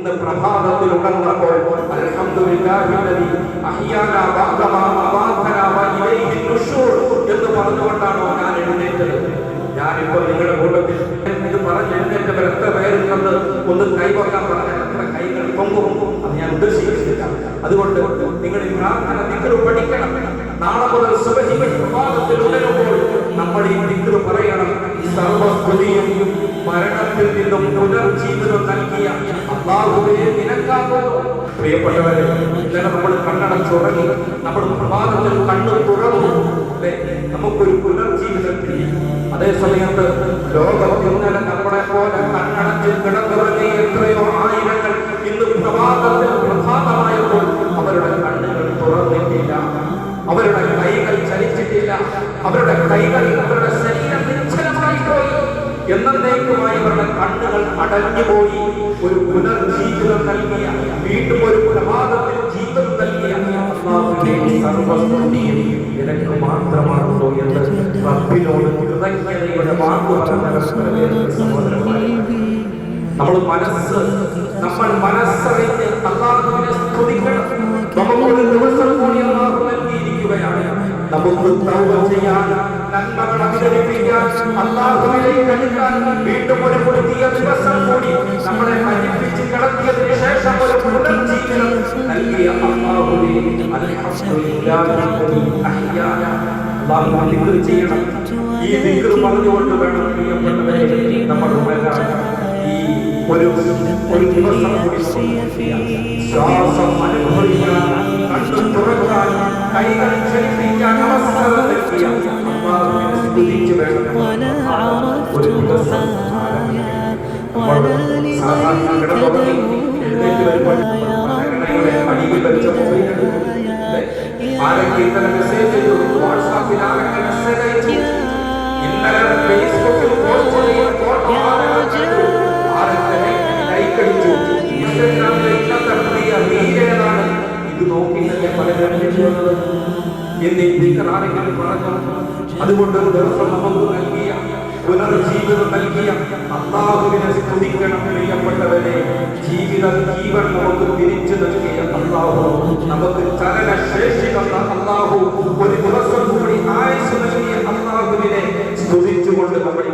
ഇന്ന് പ്രഭാതത്തിൽ ഉണർന്നപ്പോൾ അൽഹംദുലില്ലാഹില്ലദീ അഹ്യാനാ ബഅദമാ അമാതനാ വഇലൈഹി നുശൂർ എന്ന് പറഞ്ഞുകൊണ്ടാണോ ഞാൻ എഴുന്നേറ്റത്? ഞാനിപ്പോൾ നിങ്ങളുടെ കൂട്ടത്തിൽ ഇത് പറഞ്ഞ് എഴുന്നേറ്റവർ എത്ര പേരുണ്ടെന്ന് ഒന്ന് കൈവക്കാൻ പറഞ്ഞാൽ എത്ര കൈകൾ പൊങ്ങും അത് ഞാൻ ഉദ്ദേശിക്കുന്നില്ല. അതുകൊണ്ട് നിങ്ങൾ ഈ പ്രാർത്ഥന ദിക്ർ പഠിക്കണം. നാളെ മുതൽ സുബഹി പ്രഭാതത്തിൽ ഉണരുമ്പോൾ നമ്മൾ ഈ ദിക്ർ പറയണം. സർവസ്തുതിയും മരണത്തിൽ നിന്നും പുനർജീവിതം നൽകിയ അല്ലാഹുവേ നിനക്കാകുന്നു. പ്രിയപ്പെട്ടവരെ, ഇന്നലെ നമ്മൾ കണ്ണടച്ചുറങ്ങി, നമ്മൾ പ്രഭാതത്തിൽ കണ്ണു തുറന്നു, നമുക്കൊരു പുനർജീവിതം കിട്ടി. അതേ സമയത്ത് ലോകം ഇന്നലെ നമ്മളെ പോലെ കണ്ണടച്ച് കിടന്നുറങ്ങിയ എത്രയോ ആയിരങ്ങൾ ഇന്ന് പ്രഭാതത്തിൽ പ്രഭാതമായപ്പോൾ അവരുടെ കണ്ണുകൾ തുറന്നിട്ടില്ല, അവരുടെ കൈകൾ ചലിച്ചിട്ടില്ല, അവരുടെ കൈകൾ അവരുടെ ശരീരം നിശ്ചലമായി പോയി, എന്നേക്കുമായി അവരുടെ കണ്ണുകൾ അടഞ്ഞുപോയി. ഒരു പുനർജീവിതം നൽകിയ, വീണ്ടും ഒരു പ്രഭാതത്തിൽ ജീവിതം നൽകിയ അല്ലാഹുവിനെ സർവസ്തുതിയും നിനക്ക് മാത്രമാണല്ലോ എന്ന് റബ്ബിനോട് കൃതജ്ഞതയുടെ വാക്ക് പറഞ്ഞ സഹോദരന്മാരെ, നമ്മൾ മനസ്സറിഞ്ഞ് അല്ലാഹുവിനെ സ്തുതിക്കണം. നമുക്കൊരു ദിവസം കൂടി അല്ലാഹു നൽകിയിരിക്കുകയാണ്. നമുക്ക് തൗബ ചെയ്യാൻ, നന്മകൾ അഭിനയിപ്പിക്കാൻ, അല്ലാഹുവിലേക്ക് അടുക്കാൻ വീണ്ടും ഒരു പുതിയ ദിവസം കൂടി നമ്മളെ മരിപ്പിച്ച് കിടത്തിയതിനു ശേഷം ഒരു പുനർജീവനം നൽകിയ അല്ലാഹുവേ അൽഹംദുലില്ലാഹി അഹ്യാനാ. അല്ലാഹു ദിക്ർ ചെയ്യണം. ഈ ദിക്ർ പറഞ്ഞുകൊണ്ട് വേണം പ്രിയപ്പെട്ടവരെ നമ്മൾ ഉണരാൻ. ഈ ഒരു ദിവസം കൂടി ശ്വാസം അനുഭവിക്കാൻ, കണ്ണു തുറക്കാൻ, കൈകൾ ചലിപ്പിക്കാൻ അവസരം നൽകിയ അല്ലാഹുവിനെ സ്തുതിച്ചു വേണം ഒരു ദിവസം അടിയിൽ വെച്ച മൊബൈൽ ആരൊക്കെ ഇന്നലെ മെസ്സേജ് ചെയ്തു, വാട്സാപ്പിൽ ആരൊക്കെ മെസ്സേജ് അയച്ചു, ഇന്നലെ ഫേസ്ബുക്കിൽ പോസ്റ്റ് ചെയ്ത ഫോട്ടോ ആരൊക്കെ ലൈക്ക് അടിച്ചു, ഇൻസ്റ്റാഗ്രാമിലെ ഇന്നത്തെ പ്രിയ റീലേതാണ് ഇത് നോക്കിയിട്ടല്ലേ പലരും ചെയ്യുന്നത് എന്ന് ദിക്ർ ആരെങ്കിലും പറഞ്ഞു. അതുകൊണ്ട് ഒരു ദിവസം നമുക്ക് നൽകിയ പുനർജീവിതം നൽകിയ അല്ലാഹുവിനെ സ്തുതിക്കണം. പ്രിയപ്പെട്ടവരെ, ജീവൻ നമുക്ക് തിരിച്ചു നൽകിയ അല്ലാഹു, നമുക്ക് ചലനശേഷി തന്ന അല്ലാഹു, ഒരു ദിവസം കൂടി ആയുസ് നൽകിയ അല്ലാഹുവിനെ സ്തുതിച്ചുകൊണ്ട് നമ്മൾ